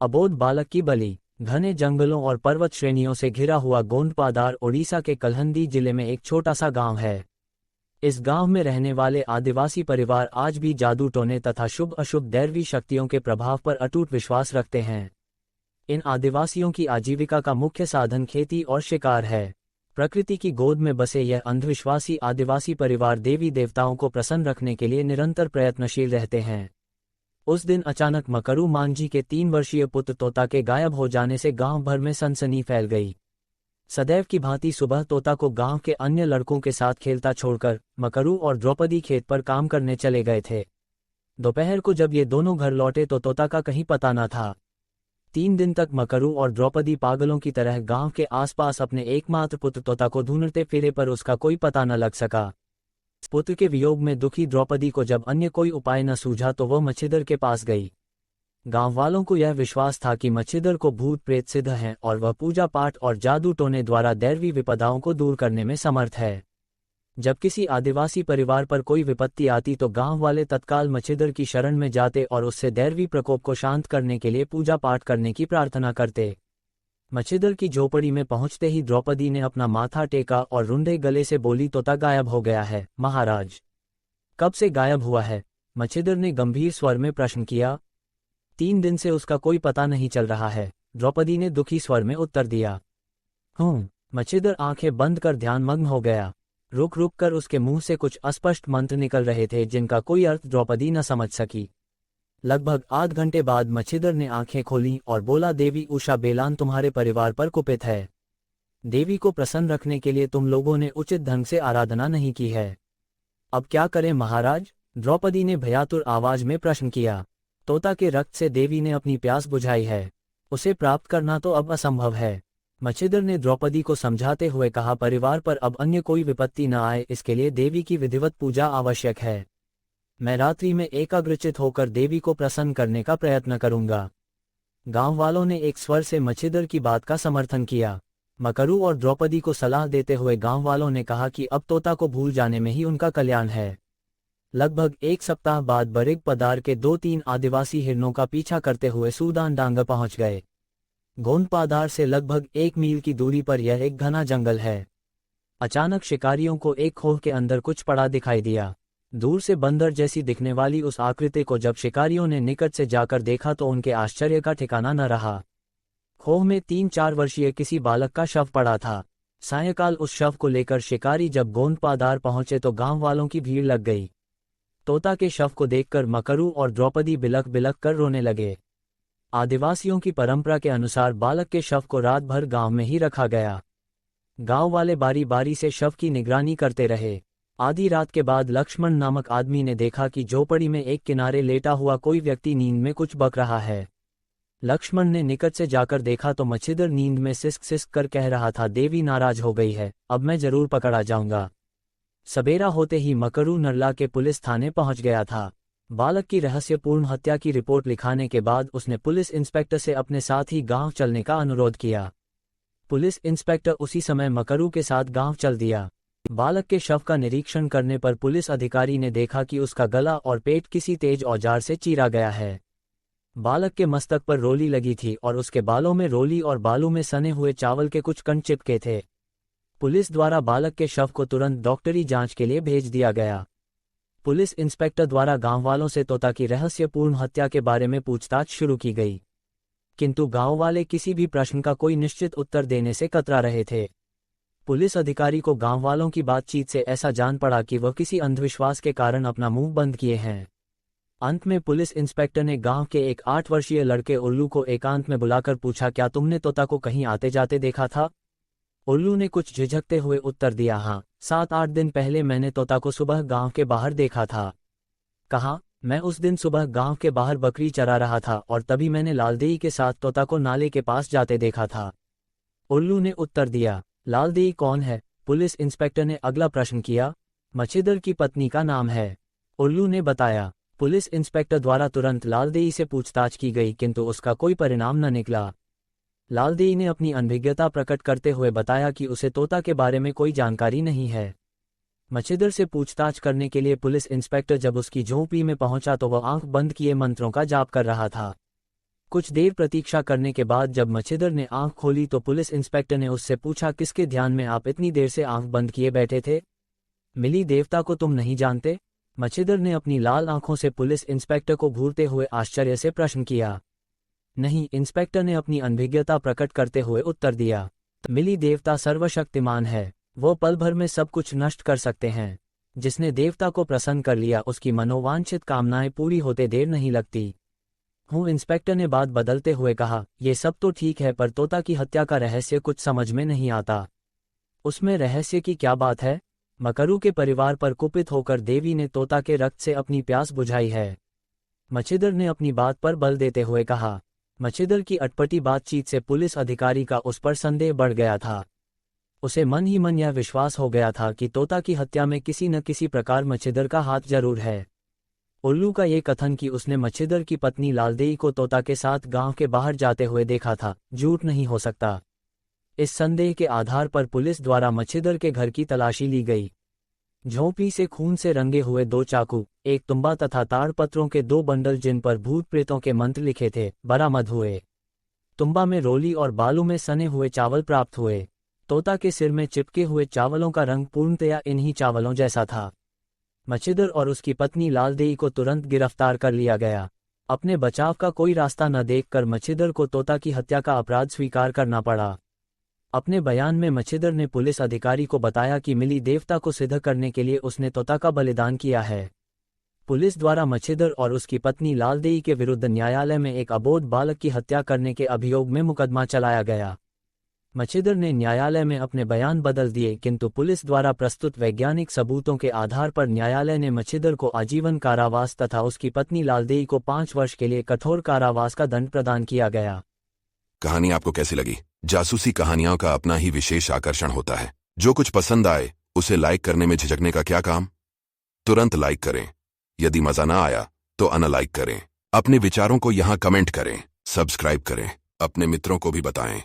अबोध बालक की बलि। घने जंगलों और पर्वत श्रेणियों से घिरा हुआ गोंडपादार ओडिशा के कलहंदी जिले में एक छोटा सा गांव है। इस गांव में रहने वाले आदिवासी परिवार आज भी जादू टोने तथा शुभ अशुभ दैवी शक्तियों के प्रभाव पर अटूट विश्वास रखते हैं। इन आदिवासियों की आजीविका का मुख्य साधन खेती और शिकार है। प्रकृति की गोद में बसे यह अंधविश्वासी आदिवासी परिवार देवी देवताओं को प्रसन्न रखने के लिए निरंतर प्रयत्नशील रहते हैं। उस दिन अचानक मकरू मांझी के 3 वर्षीय पुत्र तोता के गायब हो जाने से गांव भर में सनसनी फैल गई। सदैव की भांति सुबह तोता को गांव के अन्य लड़कों के साथ खेलता छोड़कर मकरू और द्रौपदी खेत पर काम करने चले गए थे। दोपहर को जब ये दोनों घर लौटे तो तोता का कहीं पता न था। 3 दिन तक मकरू और द्रौपदी पागलों की तरह गांव के आसपास अपने एकमात्र पुत्र तोता को ढूंढते फिरे पर उसका कोई पता न लग सका। पुत्र के वियोग में दुखी द्रौपदी को जब अन्य कोई उपाय न सूझा तो वह मच्छिदर के पास गई। गांव वालों को यह विश्वास था कि मच्छिदर को भूत प्रेत सिद्ध हैं और वह पूजा पाठ और जादू टोने द्वारा दैवी विपदाओं को दूर करने में समर्थ है। जब किसी आदिवासी परिवार पर कोई विपत्ति आती तो गांव वाले तत्काल मच्छिदर की शरण में जाते और उससे दैवी प्रकोप को शांत करने के लिए पूजा पाठ करने की प्रार्थना करते। मच्छिदर की झोपड़ी में पहुंचते ही द्रौपदी ने अपना माथा टेका और रुंधे गले से बोली, तोता गायब हो गया है महाराज। कब से गायब हुआ है? मच्छिदर ने गंभीर स्वर में प्रश्न किया। 3 दिन से उसका कोई पता नहीं चल रहा है, द्रौपदी ने दुखी स्वर में उत्तर दिया। मच्छिदर आंखें बंद कर ध्यानमग्न हो गया। रुक रुक कर उसके मुंह से कुछ अस्पष्ट मंत्र निकल रहे थे जिनका कोई अर्थ द्रौपदी न समझ सकी। लगभग आध घंटे बाद मच्छिदर ने आंखें खोलीं और बोला, देवी उषा बेलान तुम्हारे परिवार पर कुपित है। देवी को प्रसन्न रखने के लिए तुम लोगों ने उचित ढंग से आराधना नहीं की है। अब क्या करें महाराज? द्रौपदी ने भयातुर आवाज में प्रश्न किया। तोता के रक्त से देवी ने अपनी प्यास बुझाई है, उसे प्राप्त करना तो अब असंभव है। मच्छिदर ने द्रौपदी को समझाते हुए कहा, परिवार पर अब अन्य कोई विपत्ति न आए इसके लिए देवी की विधिवत पूजा आवश्यक है। मैं रात्रि में एकाग्रचित होकर देवी को प्रसन्न करने का प्रयत्न करूंगा। गांव वालों ने एक स्वर से मच्छिदर की बात का समर्थन किया। मकरू और द्रौपदी को सलाह देते हुए गांव वालों ने कहा कि अब तोता को भूल जाने में ही उनका कल्याण है। लगभग 1 सप्ताह बाद बरिग पदार के 2-3 आदिवासी हिरणों का पीछा करते हुए सूदान डांगा पहुंच गए। गोंडपादार से लगभग 1 मील की दूरी पर यह एक घना जंगल है। अचानक शिकारियों को एक खोह के अंदर कुछ पड़ा दिखाई दिया। दूर से बंदर जैसी दिखने वाली उस आकृति को जब शिकारियों ने निकट से जाकर देखा तो उनके आश्चर्य का ठिकाना न रहा। खोह में 3-4 वर्षीय किसी बालक का शव पड़ा था। सायंकाल उस शव को लेकर शिकारी जब गोंडपादार पहुंचे तो गांव वालों की भीड़ लग गई। तोता के शव को देखकर मकरू और द्रौपदी बिलख बिलख कर रोने लगे। आदिवासियों की परंपरा के अनुसार बालक के शव को रात भर गांव में ही रखा गया। गांव वाले बारी बारी से शव की निगरानी करते रहे। आधी रात के बाद लक्ष्मण नामक आदमी ने देखा कि झोपड़ी में एक किनारे लेटा हुआ कोई व्यक्ति नींद में कुछ बक रहा है। लक्ष्मण ने निकट से जाकर देखा तो मच्छिदर नींद में सिसक सिसक कर कह रहा था, देवी नाराज हो गई है, अब मैं जरूर पकड़ा जाऊंगा। सबेरा होते ही मकरू नरला के पुलिस थाने पहुंच गया था। बालक की रहस्यपूर्ण हत्या की रिपोर्ट लिखाने के बाद उसने पुलिस इंस्पेक्टर से अपने साथ ही गांव चलने का अनुरोध किया। पुलिस इंस्पेक्टर उसी समय मकरू के साथ गांव चल दिया। बालक के शव का निरीक्षण करने पर पुलिस अधिकारी ने देखा कि उसका गला और पेट किसी तेज औजार से चीरा गया है। बालक के मस्तक पर रोली लगी थी और उसके बालों में रोली और बालू में सने हुए चावल के कुछ कण चिपके थे। पुलिस द्वारा बालक के शव को तुरंत डॉक्टरी जांच के लिए भेज दिया गया। पुलिस इंस्पेक्टर द्वारा गांव वालों से तोता की रहस्यपूर्ण हत्या के बारे में पूछताछ शुरू की गई, किंतु गांव वाले किसी भी प्रश्न का कोई निश्चित उत्तर देने से कतरा रहे थे। पुलिस अधिकारी को गांव वालों की बातचीत से ऐसा जान पड़ा कि वह किसी अंधविश्वास के कारण अपना मुंह बंद किए हैं। अंत में पुलिस इंस्पेक्टर ने गांव के एक 8 वर्षीय लड़के उल्लू को एकांत में बुलाकर पूछा, क्या तुमने तोता को कहीं आते जाते देखा था? उल्लू ने कुछ झिझकते हुए उत्तर दिया, हाँ, 7-8 दिन पहले मैंने तोता को सुबह गांव के बाहर देखा था। कहा, मैं उस दिन सुबह गांव के बाहर बकरी चरा रहा था और तभी मैंने लालदेई के साथ तोता को नाले के पास जाते देखा था। उल्लू ने उत्तर दिया। लालदेई कौन है? पुलिस इंस्पेक्टर ने अगला प्रश्न किया। मच्छिदर की पत्नी का नाम है, उल्लू ने बताया। पुलिस इंस्पेक्टर द्वारा तुरंत लालदेई से पूछताछ की गई किंतु उसका कोई परिणाम न निकला। लालदेई ने अपनी अनभिज्ञता प्रकट करते हुए बताया कि उसे तोता के बारे में कोई जानकारी नहीं है। मच्छिदर से पूछताछ करने के लिए पुलिस इंस्पेक्टर जब उसकी झोंपड़ी में पहुंचा तो वह आंख बंद किए मंत्रों का जाप कर रहा था। कुछ देर प्रतीक्षा करने के बाद जब मच्छिंद्र ने आंख खोली तो पुलिस इंस्पेक्टर ने उससे पूछा, किसके ध्यान में आप इतनी देर से आंख बंद किए बैठे थे? मिली देवता को तुम नहीं जानते? मच्छिंद्र ने अपनी लाल आंखों से पुलिस इंस्पेक्टर को घूरते हुए आश्चर्य से प्रश्न किया। नहीं, इंस्पेक्टर ने अपनी अनभिज्ञता प्रकट करते हुए उत्तर दिया। मिली देवता सर्वशक्तिमान है, वो पल भर में सब कुछ नष्ट कर सकते हैं। जिसने देवता को प्रसन्न कर लिया उसकी मनोवांछित कामनाएं पूरी होते देर नहीं लगती। हूँ, इंस्पेक्टर ने बात बदलते हुए कहा, ये सब तो ठीक है पर तोता की हत्या का रहस्य कुछ समझ में नहीं आता। उसमें रहस्य की क्या बात है? मकरू के परिवार पर कुपित होकर देवी ने तोता के रक्त से अपनी प्यास बुझाई है। मच्छिंद्र ने अपनी बात पर बल देते हुए कहा। मच्छिंद्र की अटपटी बातचीत से पुलिस अधिकारी का उस पर संदेह बढ़ गया था। उसे मन ही मन यह विश्वास हो गया था कि तोता की हत्या में किसी न किसी प्रकार मच्छिंद्र का हाथ जरूर है। उल्लू का ये कथन कि उसने मच्छिंद्र की पत्नी लालदेई को तोता के साथ गांव के बाहर जाते हुए देखा था, झूठ नहीं हो सकता। इस संदेह के आधार पर पुलिस द्वारा मच्छिंद्र के घर की तलाशी ली गई। झोंपड़ी से खून से रंगे हुए 2 चाकू, एक तुम्बा तथा ताड़पत्रों के 2 बंडल जिन पर भूत प्रेतों के मंत्र लिखे थे, बरामद हुए। तुम्बा में रोली और बालू में सने हुए चावल प्राप्त हुए। तोता के सिर में चिपके हुए चावलों का रंग पूर्णतया इन्हीं चावलों जैसा था। मच्छिंद्र और उसकी पत्नी लालदेई को तुरंत गिरफ्तार कर लिया गया। अपने बचाव का कोई रास्ता न देखकर मच्छिंद्र को तोता की हत्या का अपराध स्वीकार करना पड़ा। अपने बयान में मच्छिंद्र ने पुलिस अधिकारी को बताया कि मिली देवता को सिद्ध करने के लिए उसने तोता का बलिदान किया है। पुलिस द्वारा मच्छिंद्र और उसकी पत्नी लालदेई के विरुद्ध न्यायालय में एक अबोध बालक की हत्या करने के अभियोग में मुकदमा चलाया गया। मच्छिंद्र ने न्यायालय में अपने बयान बदल दिए, किंतु पुलिस द्वारा प्रस्तुत वैज्ञानिक सबूतों के आधार पर न्यायालय ने मच्छिंद्र को आजीवन कारावास तथा उसकी पत्नी लालदेई को 5 वर्ष के लिए कठोर कारावास का दंड प्रदान किया गया। कहानी आपको कैसी लगी? जासूसी कहानियों का अपना ही विशेष आकर्षण होता है। जो कुछ पसंद आए उसे लाइक करने में झिझकने का क्या काम? तुरंत लाइक करें। यदि मजा ना आया तो अनलाइक करें। अपने विचारों को यहाँ कमेंट करें, सब्सक्राइब करें, अपने मित्रों को भी बताएं।